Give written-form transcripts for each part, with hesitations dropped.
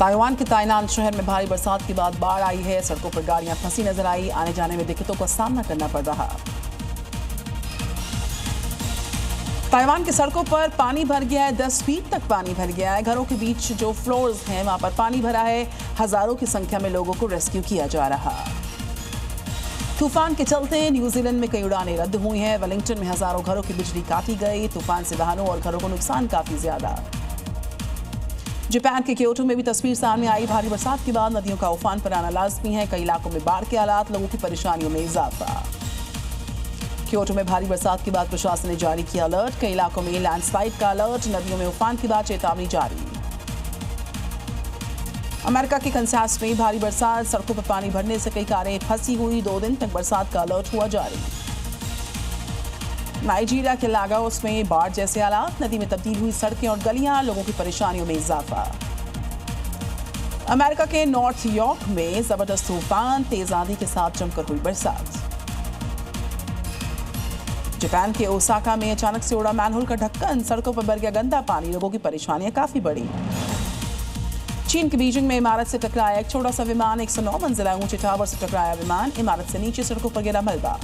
Taiwan के Tainan शहर में भारी बरसात के बाद बाढ़ आई है। सड़कों पर गाड़ियां फंसी नजर आई। आने जाने में दिक्कतों का सामना करना पड़ रहा। ताइवान की सड़कों पर पानी भर गया है। 10 फीट तक पानी भर गया है। घरों के बीच जो फ्लोर्स हैं वहां पर पानी भरा है। हजारों की संख्या में लोगों को रेस्क्यू किया जा रहा। तूफान के चलते न्यूजीलैंड में कई उड़ानें रद्द हुई हैं। वेलिंगटन में हजारों घरों की बिजली काटी गई। तूफान से वाहनों और घरों को नुकसान काफी ज्यादा। जापान के क्योटो में भी तस्वीर सामने आई। भारी बरसात के बाद नदियों का उफान पर आना लाजमी है। कई इलाकों में बाढ़ के हालात, लोगों की परेशानियों में इजाफा। क्योटो में भारी बरसात के बाद प्रशासन ने जारी किया अलर्ट। कई इलाकों में लैंडस्लाइड का अलर्ट। नदियों में उफान के बाद चेतावनी जारी। अमेरिका के कंसास में भारी बरसात, सड़कों पर पानी भरने से कई कारें फंसी हुई। 2 दिन तक बरसात का अलर्ट हुआ जारी। नाइजीरिया के लागोस में बाढ़ जैसे हालात, नदी में तब्दील हुई सड़कें और गलियां, लोगों की परेशानियों में इजाफा। अमेरिका के नॉर्थ यॉर्क में जबरदस्त तूफान, तेज आंधी के साथ जमकर हुई बरसात। जापान के ओसाका में अचानक से उड़ा मैनहोल का ढक्कन, सड़कों पर भर गया गंदा पानी, लोगों की परेशानियां काफी बढ़ी। चीन के बीजिंग में इमारत से टकराया एक छोटा सा विमान। 109 मंजिला ऊंचे टावर से टकराया विमान। इमारत से नीचे सड़कों पर गिरा मलबा।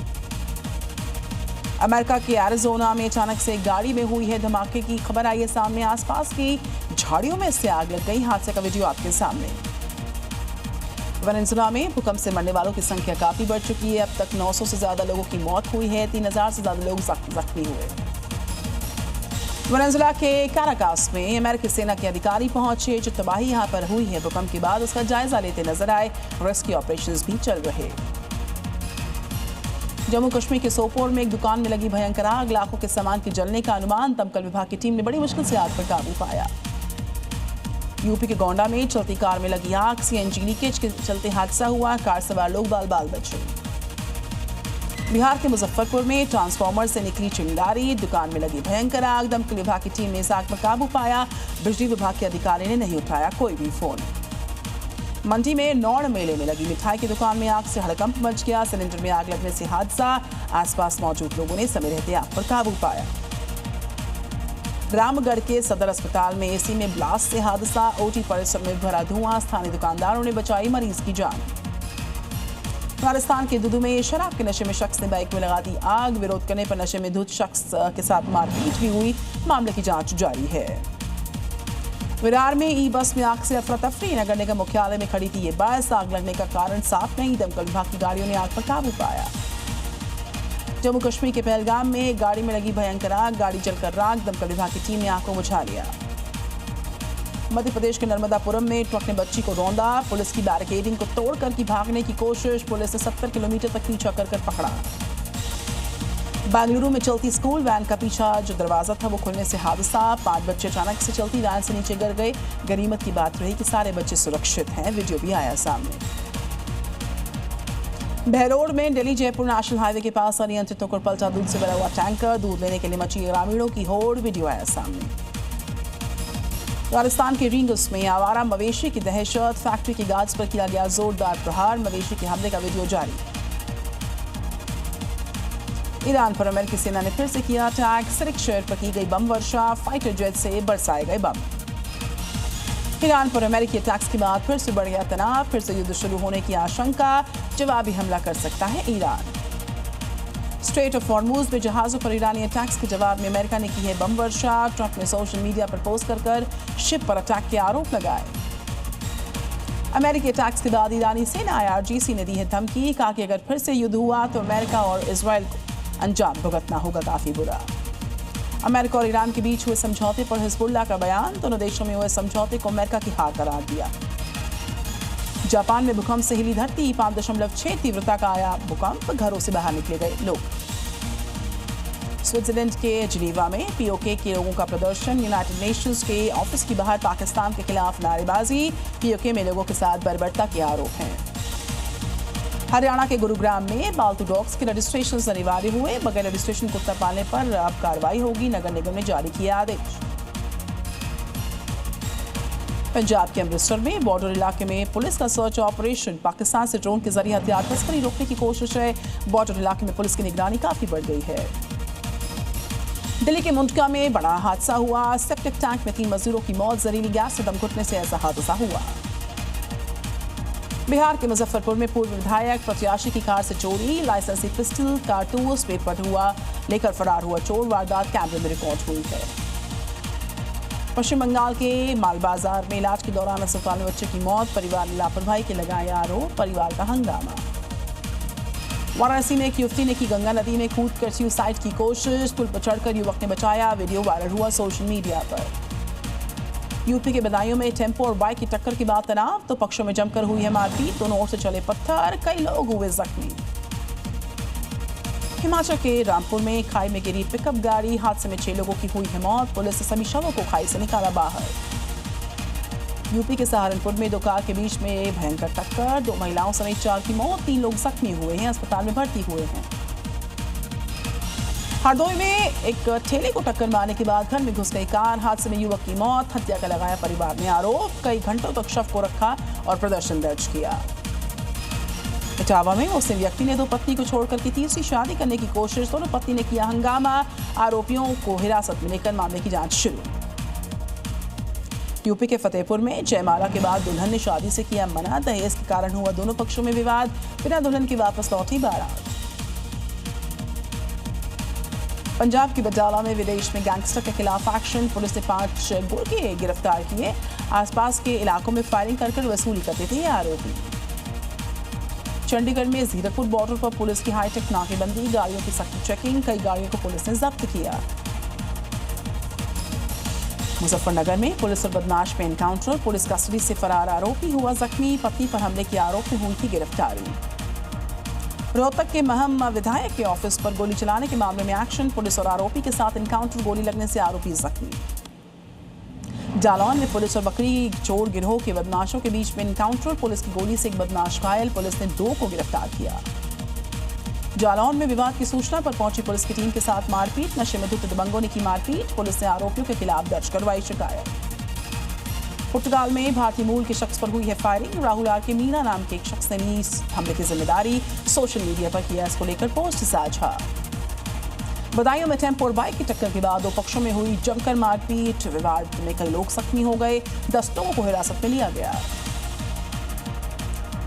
अमेरिका के एरिजोना में अचानक से एक गाड़ी में हुई है धमाके की खबर आई है सामने। आसपास की झाड़ियों में से आग लग गई। हादसे का वीडियो आपके सामने। वेनेजुएला में भूकंप से मरने वालों की संख्या काफी बढ़ चुकी है। अब तक 900 से ज्यादा लोगों की मौत हुई है। 3000 से ज्यादा लोग जख्मी हुए। वेनेजुएला के काराकास में अमेरिकी सेना के अधिकारी पहुंचे। जो तबाही यहां पर हुई है भूकंप के बाद, उसका जायजा लेते नजर आए। रेस्क्यू ऑपरेशंस भी चल रहे। जम्मू कश्मीर के सोपोर में एक दुकान में लगी भयंकर आग, लाखों के सामान के जलने का अनुमान। दमकल विभाग की टीम ने बड़ी मुश्किल से आग पर काबू पाया। यूपी के गोंडा में चलती कार में लगी आग, सीएनजी लीकेज के चलते हादसा हुआ। कार सवार लोग बाल बचे। बिहार के मुजफ्फरपुर में ट्रांसफार्मर से निकली चिंगारी, दुकान में लगी भयंकर आग। दमकल विभाग की टीम ने इस आग पर काबू पाया। बिजली विभाग के अधिकारी ने नहीं उठाया कोई भी फोन। मंडी में नौड़ मेले में लगी मिठाई की दुकान में आग से हड़कंप मच गया। सिलेंडर में आग लगने से हादसा। आसपास मौजूद लोगों ने समय रहते आग पर काबू पाया। रामगढ़ के सदर अस्पताल में एसी में ब्लास्ट से हादसा। ओटी परिसर में भरा धुआं, स्थानीय दुकानदारों ने बचाई मरीज की जान। राजस्थान के दुदू में शराब के नशे में शख्स ने बाइक में लगा दी आग। विरोध करने पर नशे में धुत शख्स के साथ मारपीट भी हुई। मामले की जांच जारी है। विरार में ई बस में आग से अफरा तफरी। नगर निगम मुख्यालय में खड़ी थी ये बस। आग लगने का कारण साफ नहीं। दमकल विभाग की गाड़ियों ने आग पर काबू पाया। जम्मू कश्मीर के पहलगाम में एक गाड़ी में लगी भयंकर आग, गाड़ी जलकर राख। दमकल विभाग की टीम ने आग को बुझा लिया। मध्य प्रदेश के नर्मदापुरम में ट्रक ने बच्ची को रौंदा। पुलिस की बैरिकेडिंग को तोड़कर की भागने की कोशिश। पुलिस ने 70 किलोमीटर तक पीछा कर पकड़ा। बेंगलुरु में चलती स्कूल वैन का पीछा जो दरवाजा था वो खुलने से हादसा। 5 बच्चे अचानक से चलती वैन से नीचे गिर गए। गनीमत की बात रही कि सारे बच्चे सुरक्षित हैं। वीडियो भी आया सामने। बहरोड में दिल्ली जयपुर नेशनल हाईवे के पास अनियंत्रित होकर पलटा दूध से भरा हुआ टैंकर। दूध लेने के लिए मची ग्रामीणों की होड़। वीडियो आया सामने। राजस्थान के रींगस में आवारा मवेशी की दहशत। फैक्ट्री के गार्ड्स पर किया गया जोरदार प्रहार। मवेशी के हमले का वीडियो जारी। ईरान पर अमेरिकी सेना ने फिर से किया अटैक। सिरिक शहर पर की गई बम वर्षा। फाइटर जेट से बरसाए गए बम। ईरान पर अमेरिकी अटैक्स के बाद फिर से बढ़ गया तनाव। फिर से युद्ध शुरू होने की आशंका। जवाबी हमला कर सकता है ईरान। स्ट्रेट ऑफ हॉर्मुज में जहाजों पर ईरानी अटैक्स के जवाब में अमेरिका ने की है बम वर्षा। ट्रंप ने सोशल मीडिया पर पोस्ट कर शिप पर अटैक के आरोप लगाए। अमेरिकी अटैक्स के बाद ईरानी सेना IRGC ने दी है धमकी। कहा कि अगर फिर से युद्ध हुआ तो अमेरिका और इजराइल को अंजाम भुगतना होगा काफी बुरा। अमेरिका और ईरान के बीच हुए समझौते पर हिजबुल्लाह का बयान। दोनों देशों में हुए समझौते को अमेरिका की हार करार दिया। जापान में भूकंप से हिली धरती। 5.6 तीव्रता का आया भूकंप। घरों से बाहर निकले गए लोग। स्विट्जरलैंड के जिनीवा में POK के लोगों का प्रदर्शन। यूनाइटेड नेशंस के ऑफिस के बाहर पाकिस्तान के खिलाफ नारेबाजी। POK में लोगों के साथ बर्बरता के आरोप हैं। हरियाणा के गुरुग्राम में पालतू डॉग्स के रजिस्ट्रेशन अनिवार्य हुए। बगैर रजिस्ट्रेशन कुत्ता पालने पर अब कार्रवाई होगी। नगर निगम ने जारी किया आदेश। पंजाब के अमृतसर में बॉर्डर इलाके में पुलिस का सर्च ऑपरेशन। पाकिस्तान से ड्रोन के जरिए हथियार तस्करी रोकने की कोशिश है। बॉर्डर इलाके में पुलिस की निगरानी काफी बढ़ गई है। दिल्ली के मुंडका में बड़ा हादसा हुआ। सेप्टिक टैंक में 3 मजदूरों की मौत। जहरीली गैस से दम घुटने से ऐसा हादसा हुआ। बिहार के मुजफ्फरपुर में पूर्व विधायक प्रत्याशी की कार से चोरी, लाइसेंसी पिस्टल, कारतूस, पेपर हुआ लेकर फरार हुआ चोर। वारदात कैमरे में रिकॉर्ड हुई है। पश्चिम बंगाल के मालबाजार में इलाज के दौरान अस्पताल में बच्चे की मौत, परिवार ने लापरवाही के लगाए आरोप, परिवार का हंगामा। वाराणसी में एक युवती ने की गंगा नदी में कूदकर सुसाइड की कोशिश, पुल पर चढ़कर युवक ने बचाया, वीडियो वायरल हुआ सोशल मीडिया पर। यूपी के बदायूं में टेम्पो और बाइक की टक्कर के बाद तनाव, तो पक्षों में जमकर हुई है मारपीट, दोनों ओर से चले पत्थर, कई लोग हुए जख्मी। हिमाचल के रामपुर में खाई में गिरी पिकअप गाड़ी, हादसे में 6 लोगों की हुई है मौत, पुलिस ने सभी शवों को खाई से निकाला बाहर। यूपी के सहारनपुर में 2 कार के बीच में भयंकर टक्कर, 2 महिलाओं समेत 4 की मौत, 3 लोग जख्मी हुए हैं, अस्पताल में भर्ती हुए हैं। हरदोई में एक ठेले को टक्कर मारने के बाद घर में घुस गई कार, हादसे में युवक की मौत, हत्या का लगाया परिवार ने आरोप, कई घंटों तक शव को रखा और प्रदर्शन दर्ज किया। इटावा में मुस्लिम व्यक्ति ने 2 पत्नी को छोड़कर की तीसरी शादी करने की कोशिश, दोनों पत्नी ने किया हंगामा, आरोपियों को हिरासत में लेकर मामले की जांच शुरू। यूपी के फतेहपुर में जयमाला के बाद दुल्हन ने शादी से किया मना, दहेज के कारण हुआ दोनों पक्षों में विवाद, बिना दुल्हन की वापस लौटी बारात। पंजाब की बटाला में विदेश में गैंगस्टर के खिलाफ एक्शन, पुलिस ने 5 गुर्गे गिरफ्तार किए, आसपास के इलाकों में फायरिंग कर वसूली करते थे ये आरोपी। चंडीगढ़ में जीरकपुर बॉर्डर पर पुलिस की हाईटेक नाकेबंदी, गाड़ियों की सख्त चेकिंग, कई गाड़ियों को पुलिस ने जब्त किया। मुजफ्फरनगर में पुलिस और बदमाश में एनकाउंटर, पुलिस कस्टडी से फरार आरोपी हुआ जख्मी, पत्नी पर हमले के आरोप में हुई थी गिरफ्तारी। रोहतक के महम विधायक के ऑफिस पर गोली चलाने के मामले में एक्शन, पुलिस और आरोपी के साथ एनकाउंटर, गोली लगने से आरोपी जख्मी। जालौन में पुलिस और बकरी चोर गिरोह के बदमाशों के बीच में एनकाउंटर, पुलिस की गोली से एक बदमाश घायल, पुलिस ने 2 को गिरफ्तार किया। जालौन में विवाद की सूचना पर पहुंची पुलिस की टीम के साथ मारपीट, नशे में धुत दबंगों ने की मारपीट, पुलिस ने आरोपियों के खिलाफ दर्ज करवाई शिकायत। पुर्तगाल में भारतीय मूल के शख्स पर हुई है फायरिंग, राहुल आर के मीना नाम के एक शख्स ने ली हमले की जिम्मेदारी, सोशल मीडिया पर किया इसको लेकर पोस्ट साझा। बदायूं में टेम्पो और बाइक की टक्कर के बाद 2 पक्षों में हुई जमकर मारपीट, विवाद में कई लोग जख्मी हो गए, 10 लोगों को हिरासत में लिया गया।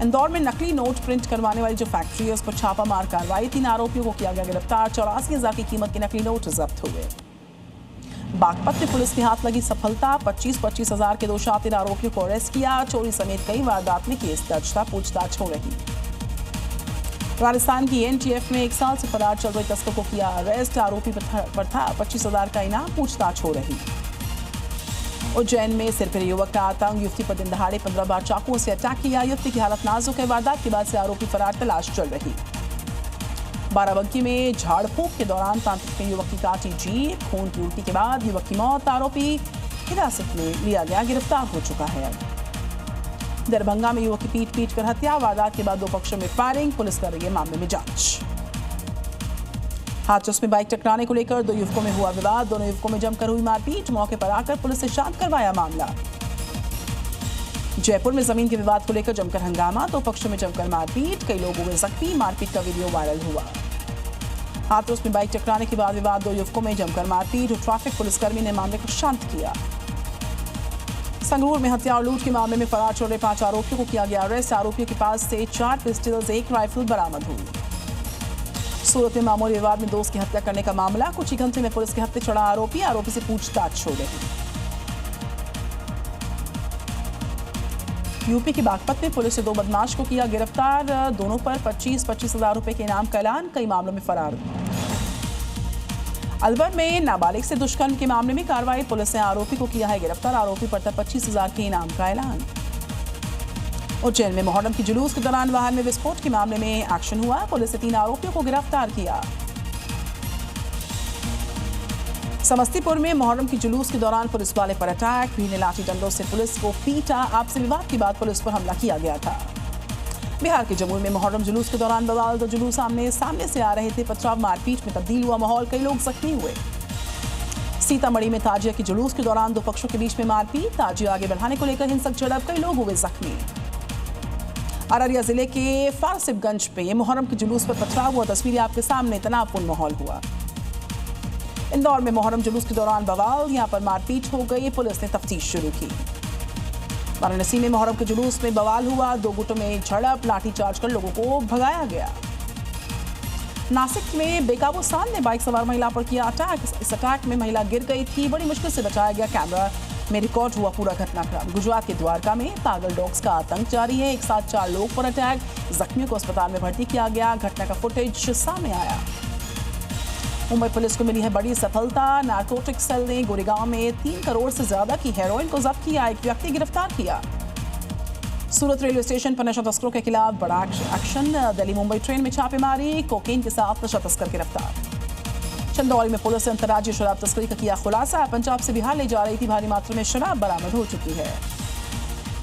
इंदौर में नकली नोट प्रिंट करवाने वाली जो फैक्ट्री है उस पर छापामार कार्रवाई, 3 आरोपियों को किया गया गिरफ्तार, 84,000 की कीमत के नकली नोट जब्त हुए। बागपत में पुलिस के हाथ लगी सफलता, 25,000 के 2 शातिर आरोपियों को अरेस्ट किया, चोरी समेत कई वारदात में केस दर्ज था, पूछताछ हो रही। राजस्थान की एनटीएफ में 1 साल से फरार चल रहे तस्कर को किया अरेस्ट, आरोपी पर था 25,000 का इनाम, पूछताछ हो रही। उज्जैन में सिरफिर युवक का आतंक, युवती पर दिन दहाड़े 15 बार चाकुओं से अटैक किया, युवती की हालत नाजुक है, वारदात के बाद से आरोपी फरार, तलाश चल रही। बाराबंकी में झाड़ फूंक के दौरान तांत्रिक ने युवक की काटी जीभ, खून की उल्टी के बाद युवक की मौत, आरोपी हिरासत में लिया गया, गिरफ्तार हो चुका है। दरभंगा में युवक की पीट कर हत्या, वारदात के बाद 2 पक्षों में फायरिंग, पुलिस कर रही है मामले में जांच। हाथरस में बाइक टकराने को लेकर 2 युवकों में हुआ विवाद, दोनों युवकों में जमकर हुई मारपीट, मौके पर आकर पुलिस ने शांत करवाया मामला। जयपुर में जमीन के विवाद को लेकर जमकर हंगामा, 2 पक्षों में जमकर मारपीट, कई लोग हुए जख्मी, मारपीट का वीडियो वायरल हुआ। हाथरस में बाइक टकराने के बाद विवाद, 2 युवकों में जमकर मारपीट, ट्रैफिक पुलिसकर्मी ने मामले को शांत किया। संगरूर में हत्या और लूट के मामले में फरार चल रहे 5 आरोपियों को किया गया अरेस्ट, आरोपियों के पास से 4 पिस्टल्स, 1 राइफल बरामद हुई। सूरत में मामूली विवाद में दोस्त की हत्या करने का मामला, कुछ ही घंटे में पुलिस के हत्थे चढ़ा आरोपी से पूछताछ हो रही। यूपी के बागपत में पुलिस ने 2 बदमाश को किया गिरफ्तार, दोनों पर 25,000 रुपए के इनाम का ऐलान, कई मामलों में फरार। अलवर में नाबालिग से दुष्कर्म के मामले में कार्रवाई, पुलिस ने आरोपी को किया है गिरफ्तार, आरोपी पर 25,000 के इनाम का ऐलान। उज्जैन में मुहर्रम की जुलूस के दौरान वाहन में विस्फोट के मामले में एक्शन हुआ, पुलिस ने 3 आरोपियों को गिरफ्तार किया। समस्तीपुर में मुहर्रम की जुलूस के दौरान पुलिस वाले पर अटैक, भीड़ ने लाठी डंडों से पुलिस को पीटा, आपसी विवाद के बाद पुलिस पर हमला किया गया था। बिहार के जमुई में मुहर्रम जुलूस के दौरान बवाल, 2 जुलूस सामने से आ रहे थे, पथराव मारपीट में तब्दील हुआ माहौल, कई लोग जख्मी हुए। सीतामढ़ी में ताजिया की जुलूस के दौरान 2 पक्षों के बीच में मारपीट, ताजिया आगे बढ़ाने को लेकर हिंसक झड़प, कई लोग हुए जख्मी। अररिया जिले के फारसिबगंज पे मुहर्रम के जुलूस पर पथराव हुआ, तस्वीरें आपके सामने, तनावपूर्ण माहौल हुआ। इंदौर में मुहर्रम जुलूस के दौरान बवाल, यहां पर मारपीट हो गई, पुलिस ने तफ्तीश शुरू की। वाराणसी में मुहर्रम के जुलूस में बवाल हुआ, 2 गुटों में झड़प, लाठीचार्ज कर लोगों को भगाया गया। नासिक में बेकाबू सांड ने बाइक सवार महिला पर किया अटैक। इस अटैक में महिला गिर गई थी, बड़ी मुश्किल से बचाया गया। कैमरा में रिकॉर्ड हुआ पूरा घटनाक्रम। गुजरात के द्वारका में पागल डॉग्स का आतंक जारी है। एक साथ 4 लोग पर अटैक, जख्मियों को अस्पताल में भर्ती किया गया। घटना का फुटेज सामने आया। मुंबई पुलिस को मिली है बड़ी सफलता। नारकोटिक सेल ने गोरेगांव में 3 करोड़ से ज्यादा की हेरोइन को जब्त किया, एक व्यक्ति गिरफ्तार किया। सूरत रेलवे स्टेशन पर नशा तस्करों के खिलाफ बड़ा एक्शन। दिल्ली मुंबई ट्रेन में छापेमारी, कोकेन के साथ नशा तस्कर गिरफ्तार। चंदौली में पुलिस ने अंतर्राज्यीय शराब तस्करी का किया खुलासा। पंजाब से बिहार ले जा रही थी भारी मात्रा में शराब बरामद हो चुकी है।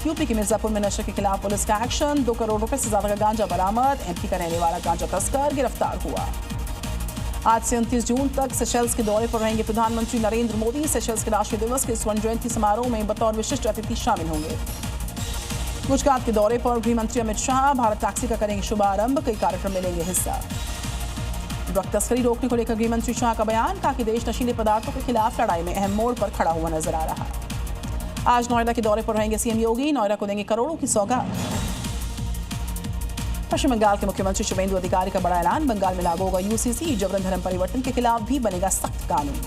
यूपी के मिर्जापुर में नशे के खिलाफ पुलिस का एक्शन। 2 करोड़ रुपए से ज्यादा का गांजा बरामद। एमपी का रहने वाला गांजा तस्कर गिरफ्तार हुआ। आज से 29 जून तक सेशल्स के दौरे पर रहेंगे प्रधानमंत्री नरेंद्र मोदी। सेशल्स के राष्ट्रीय दिवस के स्वर्ण जयंती समारोह में बतौर विशिष्ट अतिथि शामिल होंगे। गुजरात के दौरे पर गृह मंत्री अमित शाह भारत टैक्सी का करेंगे शुभारंभ। कई कार्यक्रम में लेंगे हिस्सा। ड्रग तस्करी रोकने को लेकर गृह मंत्री शाह का बयान, कहा कि देश नशीले पदार्थों के खिलाफ लड़ाई में अहम मोड़ पर खड़ा हुआ नजर आ रहा। आज नोएडा के दौरे पर रहेंगे सीएम योगी। नोएडा को देंगे करोड़ों की सौगात। पश्चिम बंगाल के मुख्यमंत्री शुभेंदु अधिकारी का बड़ा ऐलान, बंगाल में लागू होगा यूसीसी। जबरन धर्म परिवर्तन के खिलाफ भी बनेगा सख्त कानून।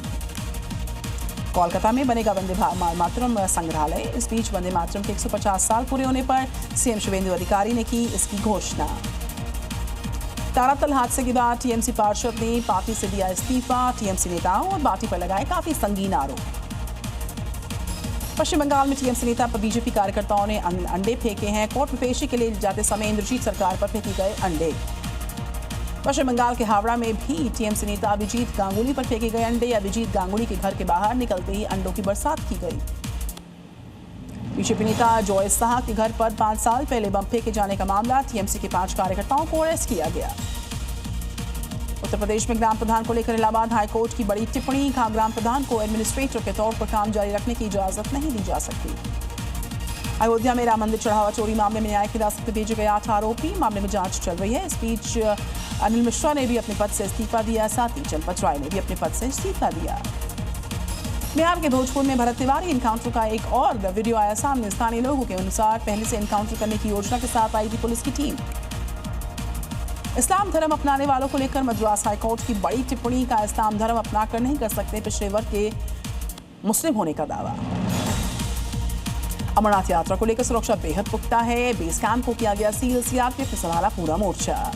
कोलकाता में बनेगा वंदे मातरम संग्रहालय। इस बीच वंदे मातरम के 150 साल पूरे होने पर सीएम शुभेंदु अधिकारी ने की इसकी घोषणा। तारातल हादसे के बाद टीएमसी पार्षद ने पार्टी से दिया इस्तीफा। टीएमसी नेताओं और पार्टी पर लगाए काफी संगीन आरोप। पश्चिम बंगाल में टीएमसी नेता पर बीजेपी कार्यकर्ताओं ने अंडे फेंके हैं। कोर्ट में पेशी के लिए जाते समय इंद्रजीत सरकार पर फेंके गए अंडे। पश्चिम बंगाल के हावड़ा में भी टीएमसी नेता अभिजीत गांगुली पर फेंके गए अंडे। अभिजीत गांगुली के घर के बाहर निकलते ही अंडों की बरसात की गई। बीजेपी नेता जॉय शाह के घर पर 5 साल पहले बम फेंके जाने का मामला। टीएमसी के 5 कार्यकर्ताओं को अरेस्ट किया गया। उत्तर प्रदेश में ग्राम प्रधान को लेकर इलाहाबाद हाईकोर्ट की बड़ी टिप्पणी, कहा ग्राम प्रधान को एडमिनिस्ट्रेटर के तौर पर काम जारी रखने की इजाजत नहीं दी जा सकती। अयोध्या में राम मंदिर चढ़ावा चोरी मामले में न्यायिक हिरासत में भेजे गए 8 आरोपी, मामले में जांच चल रही है। इस बीच अनिल मिश्रा ने भी अपने पद से इस्तीफा दिया, साथ ही चंपत राय ने भी अपने पद से इस्तीफा दिया। बिहार के भोजपुर में भरत तिवारी एनकाउंटर का एक और वीडियो आया सामने। स्थानीय लोगों के अनुसार पहले से एनकाउंटर करने की योजना के साथ आई थी पुलिस की टीम। इस्लाम धर्म अपनाने वालों को लेकर मद्रास हाईकोर्ट की बड़ी टिप्पणी, का इस्लाम धर्म अपनाकर नहीं कर सकते पिछड़े वर्ग के मुस्लिम होने का दावा। अमरनाथ यात्रा को लेकर सुरक्षा बेहद पुख्ता है। बेस कैंप को किया गया सील। सीआरपीएफ ने संभाला पूरा मोर्चा।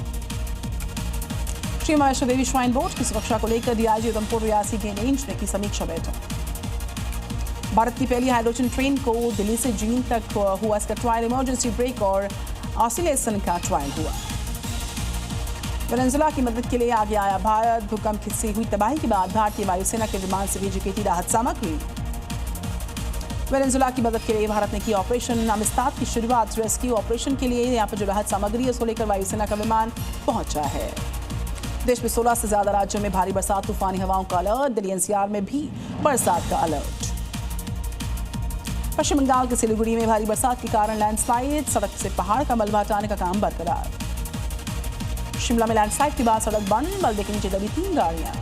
श्री वैष्णो देवी श्राइन बोर्ड की सुरक्षा को लेकर डीआईजी उधमपुर रियासी के रेंज ने की समीक्षा बैठक। भारत की पहली हाइड्रोजन ट्रेन को दिल्ली से जींद तक हुआ इसका ट्रायल। इमरजेंसी ब्रेक और ऑसिलेशन का ट्रायल हुआ। वेनेजुएला की मदद के लिए आगे आया भारत। भूकंप से हुई तबाही के बाद भारतीय वायुसेना के विमान से भेजी गई थी राहत सामग्री। वेनेजुएला की मदद के लिए भारत ने की ऑपरेशन अमिस्ताद की शुरुआत। रेस्क्यू ऑपरेशन के लिए यहाँ पर जो राहत सामग्री है उसको लेकर वायुसेना का विमान पहुंचा है। देश में 16 से ज्यादा राज्यों में भारी बरसात, तूफानी हवाओं का अलर्ट। दिल्ली एनसीआर में भी बरसात का अलर्ट। पश्चिम बंगाल के सिलीगुड़ी में भारी बरसात के कारण लैंडस्लाइड, सड़क से पहाड़ का मलबा हटाने का काम बरकरार। शिमला में लैंडस्लाइड के बाद सड़क बंद, मलबे के नीचे दबी 3 गाड़ियां।